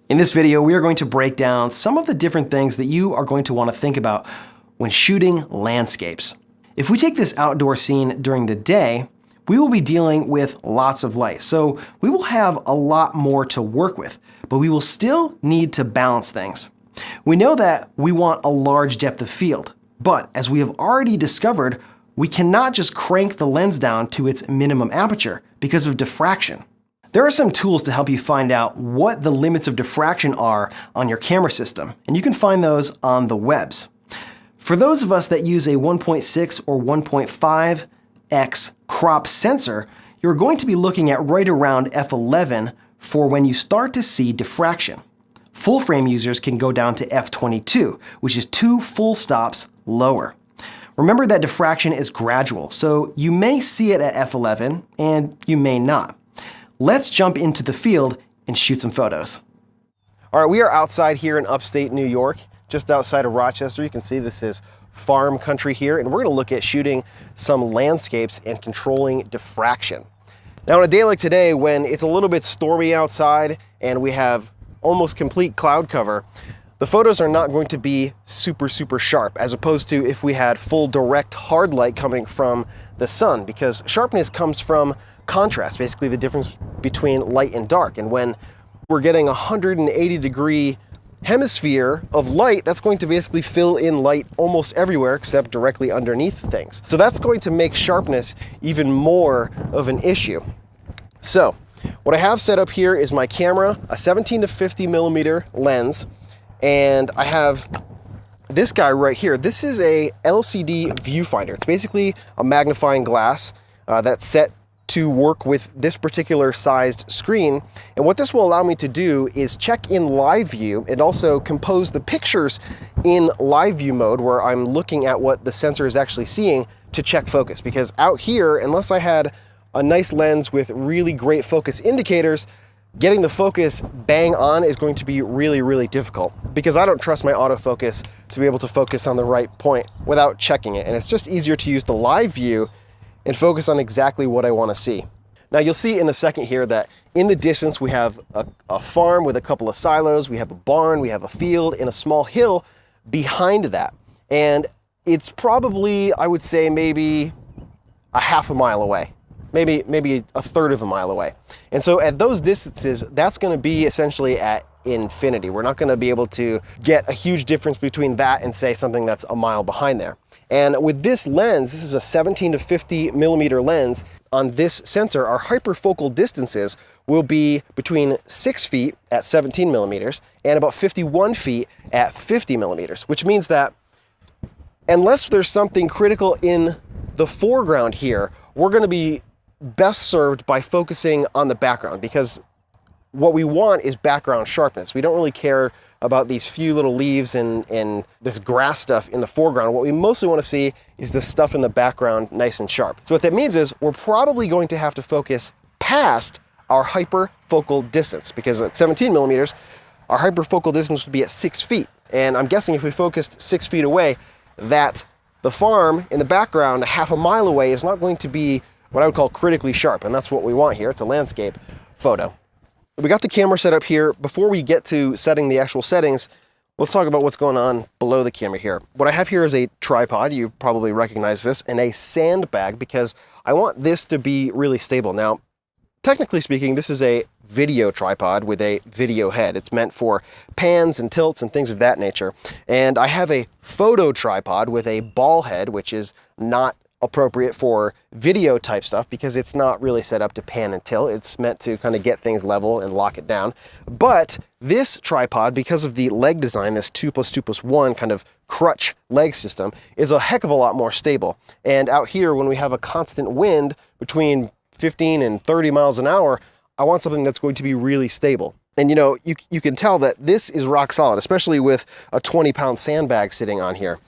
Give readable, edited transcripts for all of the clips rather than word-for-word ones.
In this video, we are going to break down some of the different things that you are going to want to think about when shooting landscapes. If we take this outdoor scene during the day, we will be dealing with lots of light, so we will have a lot more to work with, but we will still need to balance things. We know that we want a large depth of field, but as we have already discovered, we cannot just crank the lens down to its minimum aperture because of diffraction. There are some tools to help you find out what the limits of diffraction are on your camera system, and you can find those on the webs. For those of us that use a 1.6 or 1.5x crop sensor, you're going to be looking at right around f11 for when you start to see diffraction. Full frame users can go down to f22, which is 2 full stops lower. Remember that diffraction is gradual, so you may see it at f11 and you may not. Let's jump into the field and shoot some photos. All right, we are outside here in upstate New York, just outside of Rochester. You can see this is farm country here, and we're gonna look at shooting some landscapes and controlling diffraction. Now, on a day like today, when it's a little bit stormy outside and we have almost complete cloud cover, the photos are not going to be super sharp, as opposed to if we had full direct hard light coming from the sun, because sharpness comes from contrast, basically the difference between light and dark. And when we're getting a 180-degree hemisphere of light, that's going to basically fill in light almost everywhere except directly underneath things. So that's going to make sharpness even more of an issue. So what I have set up here is my camera, a 17 to 50 millimeter lens, and I have this guy right here. This is a LCD viewfinder. It's basically a magnifying glass that's set to work with this particular sized screen. And what this will allow me to do is check in live view and also compose the pictures in live view mode, where I'm looking at what the sensor is actually seeing to check focus. Because out here, unless I had a nice lens with really great focus indicators, getting the focus bang on is going to be really difficult, because I don't trust my autofocus to be able to focus on the right point without checking it. And it's just easier to use the live view and focus on exactly what I want to see. Now, you'll see in a second here that in the distance we have a farm with a couple of silos, we have a barn, we have a field, and a small hill behind that. And it's probably, I would say, maybe a half a mile away, maybe a third of a mile away. And so at those distances, that's going to be essentially at infinity. We're not going to be able to get a huge difference between that and, say, something that's a mile behind there. And with this lens, this is a 17 to 50 millimeter lens. On this sensor, our hyperfocal distances will be between 6 feet at 17 millimeters and about 51 feet at 50 millimeters, which means that unless there's something critical in the foreground here, we're going to be best served by focusing on the background, because what we want is background sharpness. We don't really care about these few little leaves and this grass stuff in the foreground. What we mostly want to see is the stuff in the background nice and sharp. So what that means is we're probably going to have to focus past our hyperfocal distance, because at 17 millimeters, our hyperfocal distance would be at 6 feet. And I'm guessing if we focused 6 feet away, that the farm in the background a half a mile away is not going to be what I would call critically sharp. And that's what we want here. It's a landscape photo. We got the camera set up here. Before we get to setting the actual settings, let's talk about what's going on below the camera here. What I have here is a tripod, you probably recognize this, and a sandbag, because I want this to be really stable. Now, technically speaking, this is a video tripod with a video head. It's meant for pans and tilts and things of that nature. And I have a photo tripod with a ball head, which is not appropriate for video type stuff, because it's not really set up to pan and tilt. It's meant to kind of get things level and lock it down. But this tripod, because of the leg design, this 2+2+1 kind of crutch leg system, is a heck of a lot more stable. And out here, when we have a constant wind between 15 and 30 miles an hour, I want something that's going to be really stable. And you know, you can tell that this is rock solid, especially with a 20-pound sandbag sitting on here.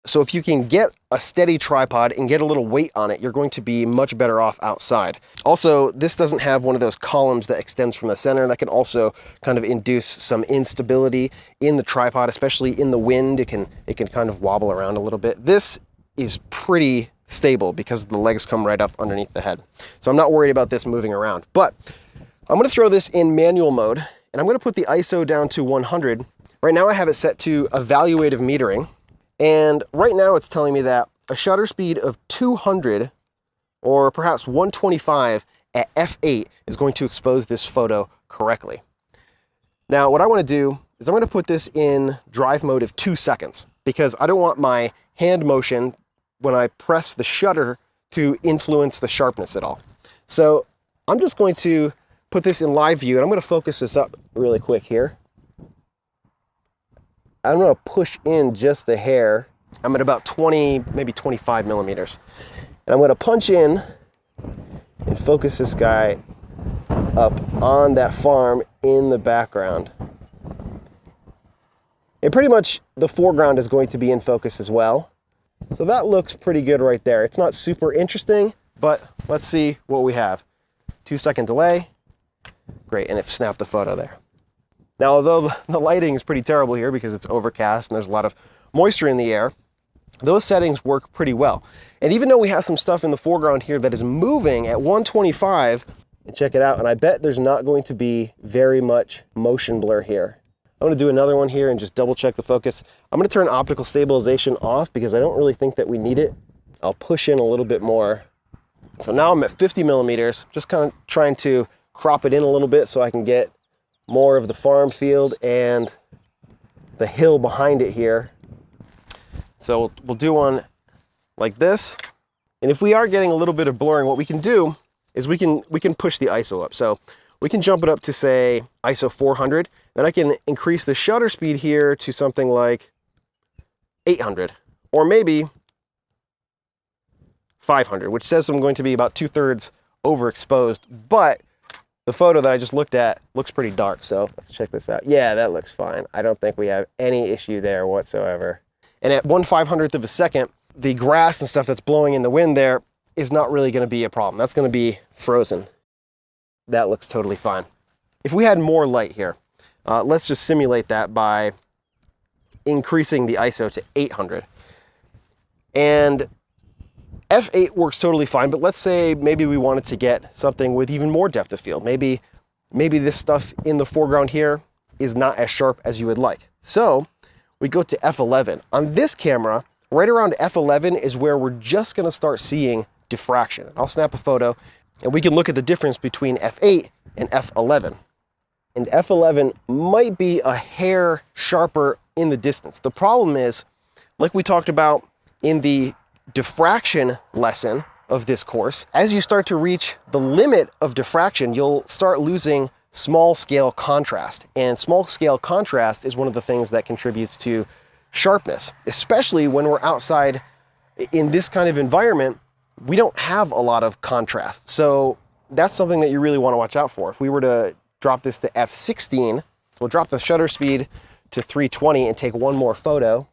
So if you can get a steady tripod and get a little weight on it, you're going to be much better off outside. Also, this doesn't have one of those columns that extends from the center. That can also kind of induce some instability in the tripod, especially in the wind. It can kind of wobble around a little bit. This is pretty stable because the legs come right up underneath the head. So I'm not worried about this moving around. But I'm going to throw this in manual mode, And I'm gonna put the ISO down to 100. Right now I have it set to evaluative metering. And right now it's telling me that a shutter speed of 200 or perhaps 125 at f8 is going to expose this photo correctly. Now what I want to do is I'm going to put this in drive mode of 2 seconds because I don't want my hand motion when I press the shutter to influence the sharpness at all. So I'm just going to put this in live view, and I'm going to focus this up really quick here. I'm going to push in just a hair. I'm at about 20, maybe 25 millimeters. And I'm going to punch in and focus this guy up on that farm in the background. And pretty much the foreground is going to be in focus as well. So that looks pretty good right there. It's not super interesting, but let's see what we have. 2-second delay. Great, and it snapped the photo there. Now, although the lighting is pretty terrible here because it's overcast and there's a lot of moisture in the air, those settings work pretty well. And even though we have some stuff in the foreground here that is moving at 125, and check it out, and I bet there's not going to be very much motion blur here. I'm going to do another one here and just double check the focus. I'm going to turn optical stabilization off because I don't really think that we need it. I'll push in a little bit more. So now I'm at 50 millimeters, just kind of trying to crop it in a little bit so I can get more of the farm field and the hill behind it here. So we'll do one like this. And if we are getting a little bit of blurring, what we can do is we can push the ISO up. So we can jump it up to, say, ISO 400. Then I can increase the shutter speed here to something like 800 or maybe 500, which says I'm going to be about 2/3 overexposed. But the photo that I just looked at looks pretty dark, so let's check this out. Yeah, that looks fine. I don't think we have any issue there whatsoever. And at 1/500th of a second, the grass and stuff that's blowing in the wind there is not really going to be a problem. That's going to be frozen. That looks totally fine. If we had more light here, let's just simulate that by increasing the ISO to 800. And f8 works totally fine, but let's say maybe we wanted to get something with even more depth of field. Maybe this stuff in the foreground here is not as sharp as you would like. So we go to f11. On this camera, right around f11 is where we're just going to start seeing diffraction. I'll snap a photo and we can look at the difference between f8 and f11. And f11 might be a hair sharper in the distance. The problem is, like we talked about in the diffraction lesson of this course, as you start to reach the limit of diffraction, you'll start losing small scale contrast. And small scale contrast is one of the things that contributes to sharpness, especially when we're outside in this kind of environment. We don't have a lot of contrast. So that's something that you really want to watch out for. If we were to drop this to f16, we'll drop the shutter speed to 320 and take one more photo.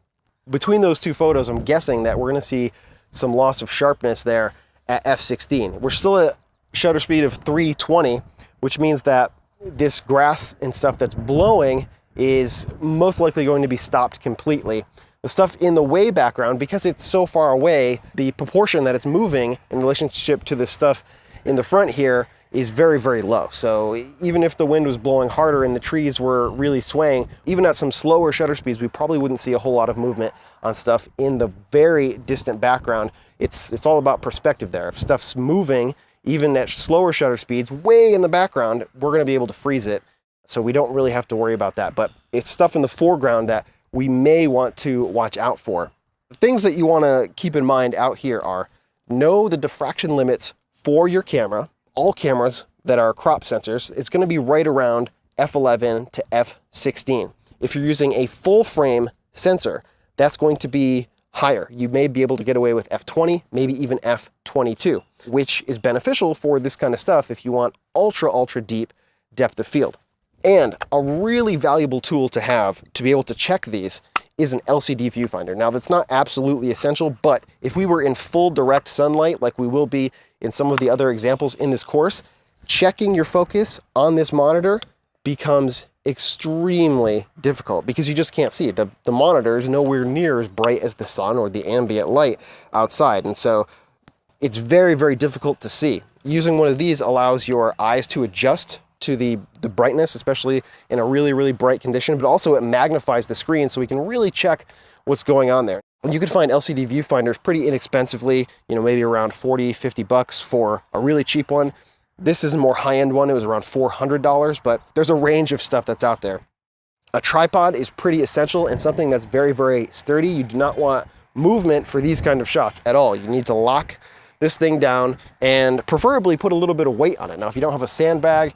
Between those two photos, I'm guessing that we're going to see some loss of sharpness there at f16. We're still at shutter speed of 320, which means that this grass and stuff that's blowing is most likely going to be stopped completely. The stuff in the way background, because it's so far away, the proportion that it's moving in relationship to the stuff in the front here is very, very low. So even if the wind was blowing harder and the trees were really swaying, even at some slower shutter speeds, we probably wouldn't see a whole lot of movement on stuff in the very distant background. It's all about perspective there. If stuff's moving, even at slower shutter speeds, way in the background, we're going to be able to freeze it. So we don't really have to worry about that. But it's stuff in the foreground that we may want to watch out for. The things that you want to keep in mind out here are know the diffraction limits for your camera. All cameras that are crop sensors, it's going to be right around f11 to f16. If you're using a full frame sensor, that's going to be higher. You may be able to get away with f20, maybe even f22, which is beneficial for this kind of stuff if you want ultra, ultra deep depth of field. And a really valuable tool to have to be able to check these is an LCD viewfinder. Now, that's not absolutely essential, but if we were in full direct sunlight, like we will be in some of the other examples in this course, checking your focus on this monitor becomes extremely difficult because you just can't see it. The monitor is nowhere near as bright as the sun or the ambient light outside. And so it's very, very difficult to see. Using one of these allows your eyes to adjust to the brightness, especially in a really, really bright condition, but also it magnifies the screen so we can really check what's going on there. And you can find LCD viewfinders pretty inexpensively, maybe around 40, 50 bucks for a really cheap one. This is a more high-end one. It was around $400, but there's a range of stuff that's out there. A tripod is pretty essential and something that's very, very sturdy. You do not want movement for these kind of shots at all. You need to lock this thing down and preferably put a little bit of weight on it. Now, if you don't have a sandbag,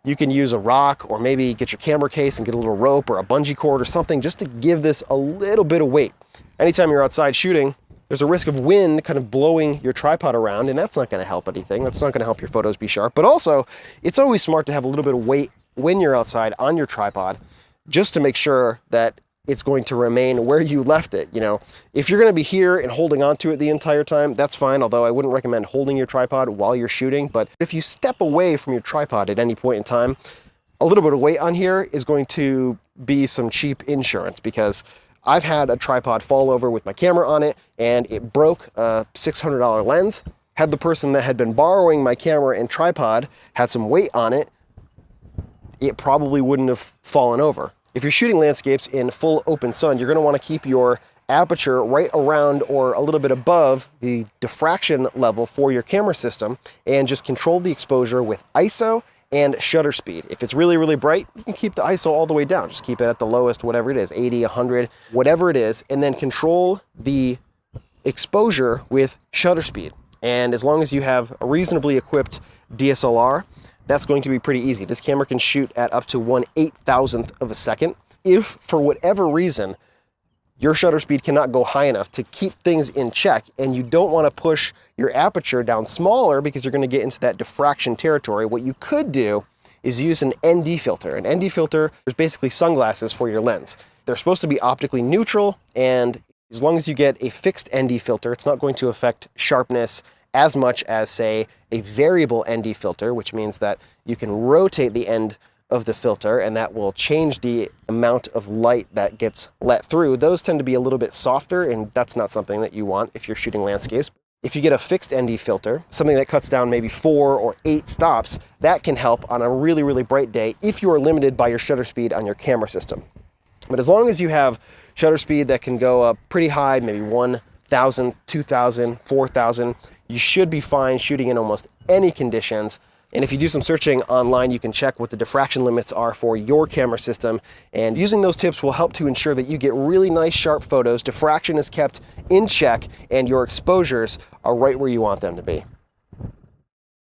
you can use a rock or maybe get your camera case and get a little rope or a bungee cord or something just to give this a little bit of weight. Anytime you're outside shooting, there's a risk of wind kind of blowing your tripod around, and that's not going to help anything. That's not going to help your photos be sharp. But also, it's always smart to have a little bit of weight when you're outside on your tripod, just to make sure that it's going to remain where you left it. If you're going to be here and holding onto it the entire time, that's fine, although I wouldn't recommend holding your tripod while you're shooting. But if you step away from your tripod at any point in time, a little bit of weight on here is going to be some cheap insurance, because I've had a tripod fall over with my camera on it and it broke a $600 lens. Had the person that had been borrowing my camera and tripod had some weight on it, it probably wouldn't have fallen over. If you're shooting landscapes in full open sun, you're going to want to keep your aperture right around or a little bit above the diffraction level for your camera system, and just control the exposure with ISO and shutter speed. If it's really, really bright, you can keep the ISO all the way down. Just keep it at the lowest, whatever it is, 80, 100, whatever it is, and then control the exposure with shutter speed. And as long as you have a reasonably equipped DSLR, that's going to be pretty easy. This camera can shoot at up to 1/8,000th of a second. If, for whatever reason, your shutter speed cannot go high enough to keep things in check, and you don't want to push your aperture down smaller because you're going to get into that diffraction territory, what you could do is use an ND filter. An ND filter is basically sunglasses for your lens. They're supposed to be optically neutral, and as long as you get a fixed ND filter, it's not going to affect sharpness as much as, say, a variable ND filter, which means that you can rotate the end of the filter and that will change the amount of light that gets let through. Those tend to be a little bit softer, and that's not something that you want if you're shooting landscapes. If you get a fixed ND filter, something that cuts down maybe 4 or 8 stops, that can help on a really, really bright day if you are limited by your shutter speed on your camera system. But as long as you have shutter speed that can go up pretty high, maybe 1,000, 2,000, 4,000, you should be fine shooting in almost any conditions. And if you do some searching online, you can check what the diffraction limits are for your camera system. And using those tips will help to ensure that you get really nice, sharp photos, diffraction is kept in check, and your exposures are right where you want them to be.